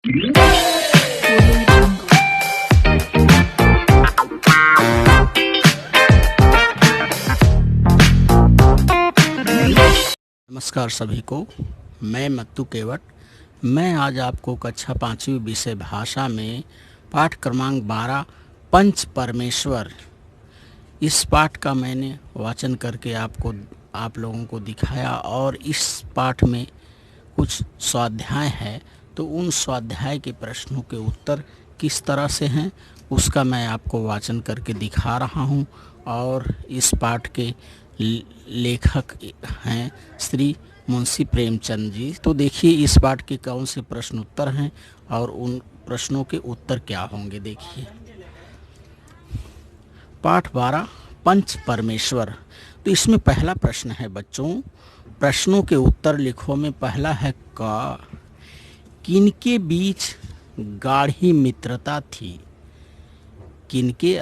नमस्कार सभी को। मैं मत्तू केवट। मैं आज आपको कक्षा 5वीं विषय भाषा में पाठ क्रमांक 12 पंच परमेश्वर, इस पाठ का मैंने वाचन करके आप लोगों को दिखाया। और इस पाठ में कुछ स्वाध्याय है, तो उन स्वाध्याय के प्रश्नों के उत्तर किस तरह से हैं उसका मैं आपको वाचन करके दिखा रहा हूं। और इस पाठ के लेखक हैं श्री मुंशी प्रेमचंद जी। तो देखिए इस पाठ के कौन से प्रश्न उत्तर हैं और उन प्रश्नों के उत्तर क्या होंगे। देखिए पाठ 12 पंच परमेश्वर। तो इसमें पहला प्रश्न है बच्चों, प्रश्नों के उत्तर लिखो। में पहला है क, किनके बीच गाढ़ी मित्रता थी। किनके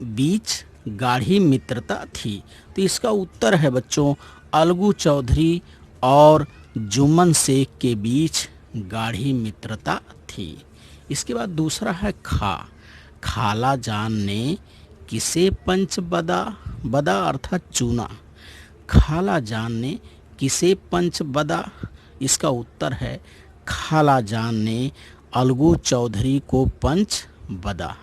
बीच गाढ़ी मित्रता थी। तो इसका उत्तर है बच्चों, अलगू चौधरी और जुम्मन शेख के बीच गाढ़ी मित्रता थी। इसके बाद दूसरा है खा, खाला जान ने किसे पंच बदा अर्थात चुना। खाला जान ने किसे पंच बदा। इसका उत्तर है खाला जान ने अलगू चौधरी को पंच बदा,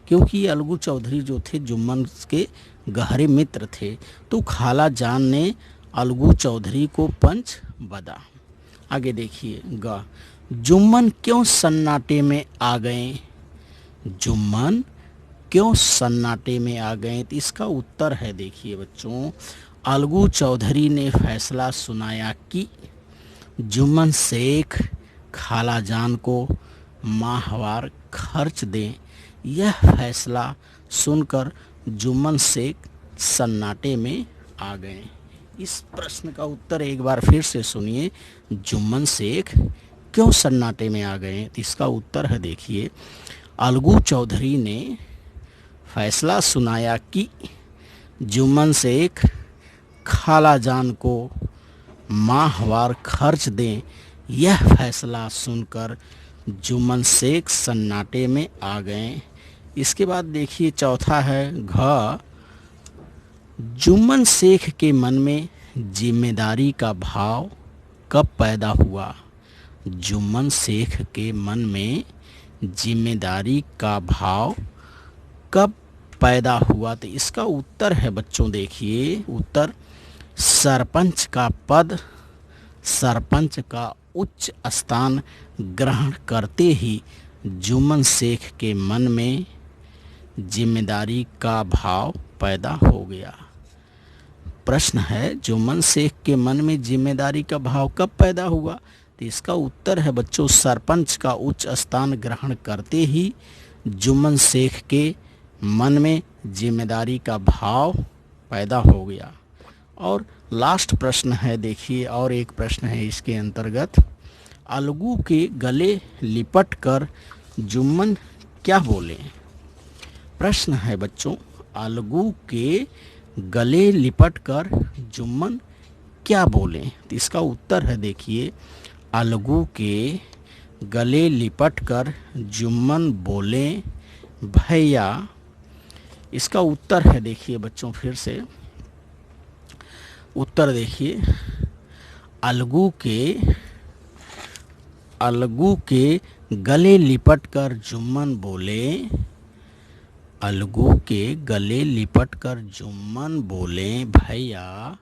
क्योंकि अलगू चौधरी जो थे जुम्मन के गहरे मित्र थे। तो खाला जान ने अलगू चौधरी को पंच बदा। आगे देखिए ग, जुम्मन क्यों सन्नाटे में आ गए। जुम्मन क्यों सन्नाटे में आ गए। तो इसका उत्तर है देखिए बच्चों, अलगू चौधरी ने फैसला सुनाया कि जुम्मन शेख खाला जान को माहवार खर्च दें। यह फैसला सुनकर जुम्मन शेख सन्नाटे में आ गए। इस प्रश्न का उत्तर एक बार फिर से सुनिए, जुम्मन शेख क्यों सन्नाटे में आ गए। तो इसका उत्तर है देखिए, अलगू चौधरी ने फैसला सुनाया कि जुम्मन शेख खाला जान को माहवार खर्च दें। यह फैसला सुनकर जुम्मन शेख सन्नाटे में आ गए। इसके बाद देखिए चौथा है घ, जुम्मन शेख के मन में जिम्मेदारी का भाव कब पैदा हुआ। जुम्मन शेख के मन में जिम्मेदारी का भाव कब पैदा हुआ। तो इसका उत्तर है बच्चों देखिए, उत्तर सरपंच का पद, सरपंच का उच्च स्थान ग्रहण करते ही जुम्मन शेख के मन में जिम्मेदारी का भाव पैदा हो गया। प्रश्न है, जुम्मन शेख के मन में जिम्मेदारी का भाव कब पैदा हुआ। तो इसका उत्तर है बच्चों, सरपंच का उच्च स्थान ग्रहण करते ही जुम्मन शेख के मन में जिम्मेदारी का भाव पैदा हो गया। और लास्ट प्रश्न है देखिए, और एक प्रश्न है इसके अंतर्गत, अलगू के गले लिपट कर जुम्मन क्या बोले। प्रश्न है बच्चों, अलगू के गले लिपट कर जुम्मन क्या बोले। तो इसका उत्तर है देखिए, अलगू के गले लिपट कर जुम्मन बोले भैया। इसका उत्तर है देखिए बच्चों, फिर से उत्तर देखिए, अलगू के गले लिपट कर जुम्मन बोले, अलगू के गले लिपट कर जुम्मन बोले भैया,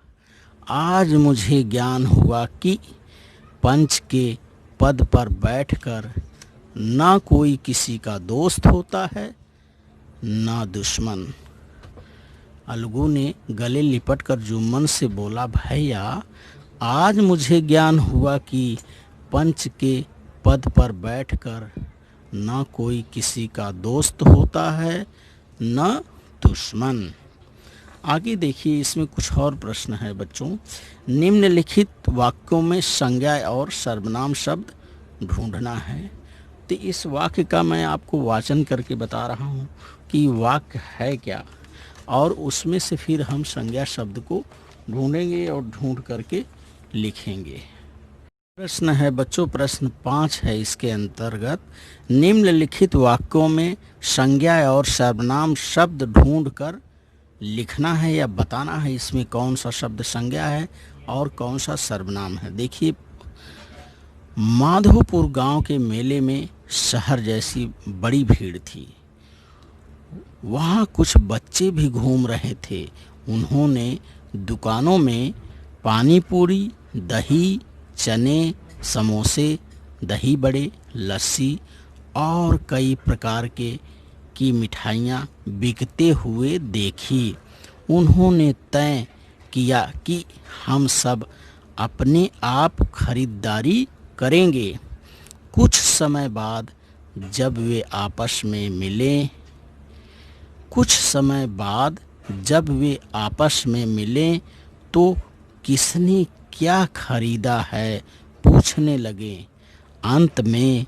आज मुझे ज्ञान हुआ कि पंच के पद पर बैठकर ना कोई किसी का दोस्त होता है ना दुश्मन। अलगू ने गले लिपट कर जुम्मन से बोला, भैया आज मुझे ज्ञान हुआ कि पंच के पद पर बैठकर ना कोई किसी का दोस्त होता है ना दुश्मन। आगे देखिए इसमें कुछ और प्रश्न है बच्चों, निम्नलिखित वाक्यों में संज्ञा और सर्वनाम शब्द ढूंढना है। तो इस वाक्य का मैं आपको वाचन करके बता रहा हूँ कि वाक्य है क्या, और उसमें से फिर हम संज्ञा शब्द को ढूंढेंगे और ढूंढ करके लिखेंगे। प्रश्न है बच्चों, प्रश्न 5 है इसके अंतर्गत। निम्नलिखित वाक्यों में संज्ञा और सर्वनाम शब्द ढूंढकर लिखना है या बताना है इसमें कौन सा शब्द संज्ञा है और कौन सा सर्वनाम है। देखिए, माधोपुर गांव के मेले में शहर जैसी बड़ी भीड़ थी। वहाँ कुछ बच्चे भी घूम रहे थे। उन्होंने दुकानों में पानी पूरी, दही, चने, समोसे, दही बड़े, लस्सी और कई प्रकार की मिठाइयाँ बिकते हुए देखी। उन्होंने तय किया कि हम सब अपने आप खरीदारी करेंगे। कुछ समय बाद जब वे आपस में मिले तो किसने क्या खरीदा है पूछने लगे। अंत में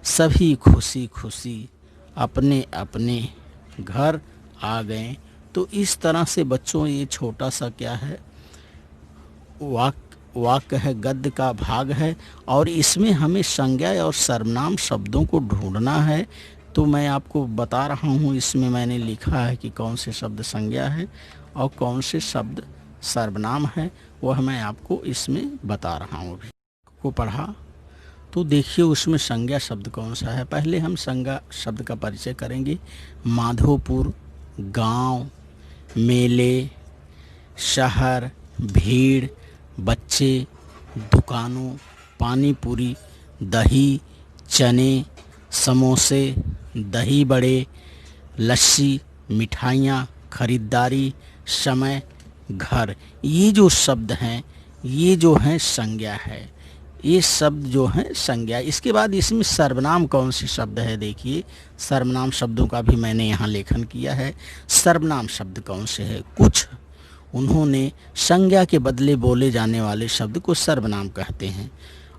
सभी खुशी खुशी अपने अपने घर आ गए। तो इस तरह से बच्चों ये छोटा सा क्या है, वाक्य है, गद्य का भाग है और इसमें हमें संज्ञा और सर्वनाम शब्दों को ढूंढना है। तो मैं आपको बता रहा हूँ, इसमें मैंने लिखा है कि कौन से शब्द संज्ञा है और कौन से शब्द सर्वनाम है, वह मैं आपको इसमें बता रहा हूँ। अभी को पढ़ा तो देखिए उसमें संज्ञा शब्द कौन सा है। पहले हम संज्ञा शब्द का परिचय करेंगे। माधोपुर, गांव, मेले, शहर, भीड़, बच्चे, दुकानों, पानी पूरी, दही, चने, समोसे, दही बड़े, लस्सी, मिठाइयाँ, खरीदारी, समय, घर। ये जो शब्द हैं ये जो हैं संज्ञा है। ये शब्द जो हैं संज्ञा। इसके बाद इसमें सर्वनाम कौन से शब्द है, देखिए सर्वनाम शब्दों का भी मैंने यहाँ लेखन किया है। सर्वनाम शब्द कौन से है, कुछ उन्होंने संज्ञा के बदले बोले जाने वाले शब्द को सर्वनाम कहते हैं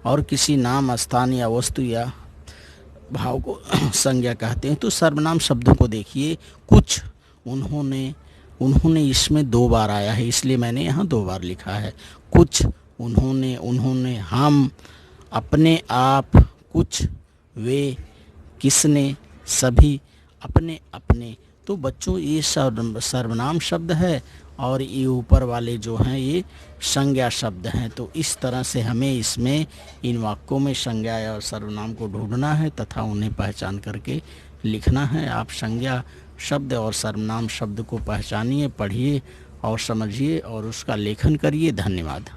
और किसी नाम, स्थान या वस्तु या भाव को संज्ञा कहते हैं। तो सर्वनाम शब्दों को देखिए, कुछ, उन्होंने इसमें 2 बार आया है, इसलिए मैंने यहाँ 2 बार लिखा है। कुछ, उन्होंने, हम, अपने आप, कुछ, वे, किसने, सभी, अपने अपने। तो बच्चों ये सर्वनाम शब्द है और ये ऊपर वाले जो हैं ये संज्ञा शब्द हैं। तो इस तरह से हमें इसमें इन वाक्यों में संज्ञा और सर्वनाम को ढूंढना है तथा उन्हें पहचान करके लिखना है। आप संज्ञा शब्द और सर्वनाम शब्द को पहचानिए, पढ़िए और समझिए और उसका लेखन करिए। धन्यवाद।